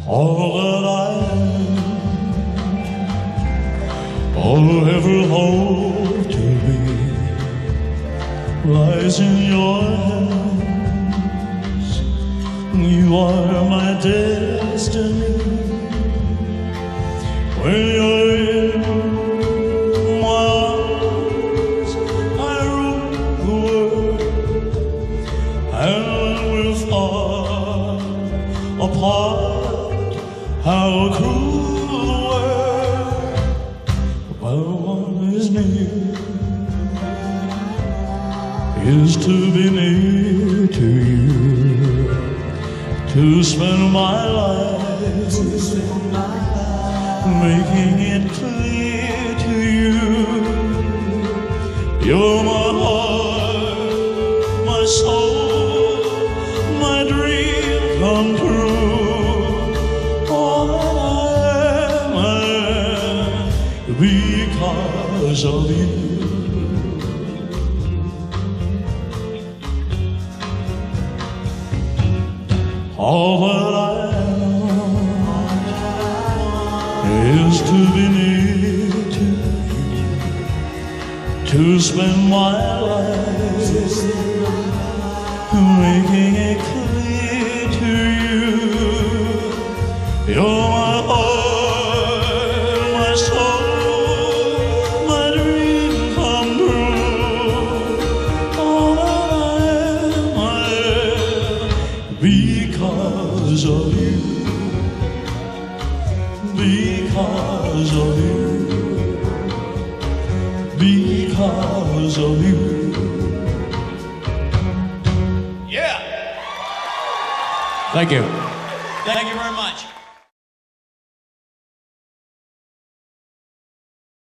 All that I am, all ever hope to be, lies in your hands. You are my destiny. When you're in my arms, I rule the world, and when we're far apart, how cruel the world. While one is near, is to be near to you, to spend my life, making it clear to you. You're my heart, my soul, my dream come true. All that I am because of you. All that I am is to be near to you, to spend my life making it clear to you. You're my heart, my soul, my dream come true. All that I am because of you, because of you, because of you. Yeah. Thank you. Thank you very much.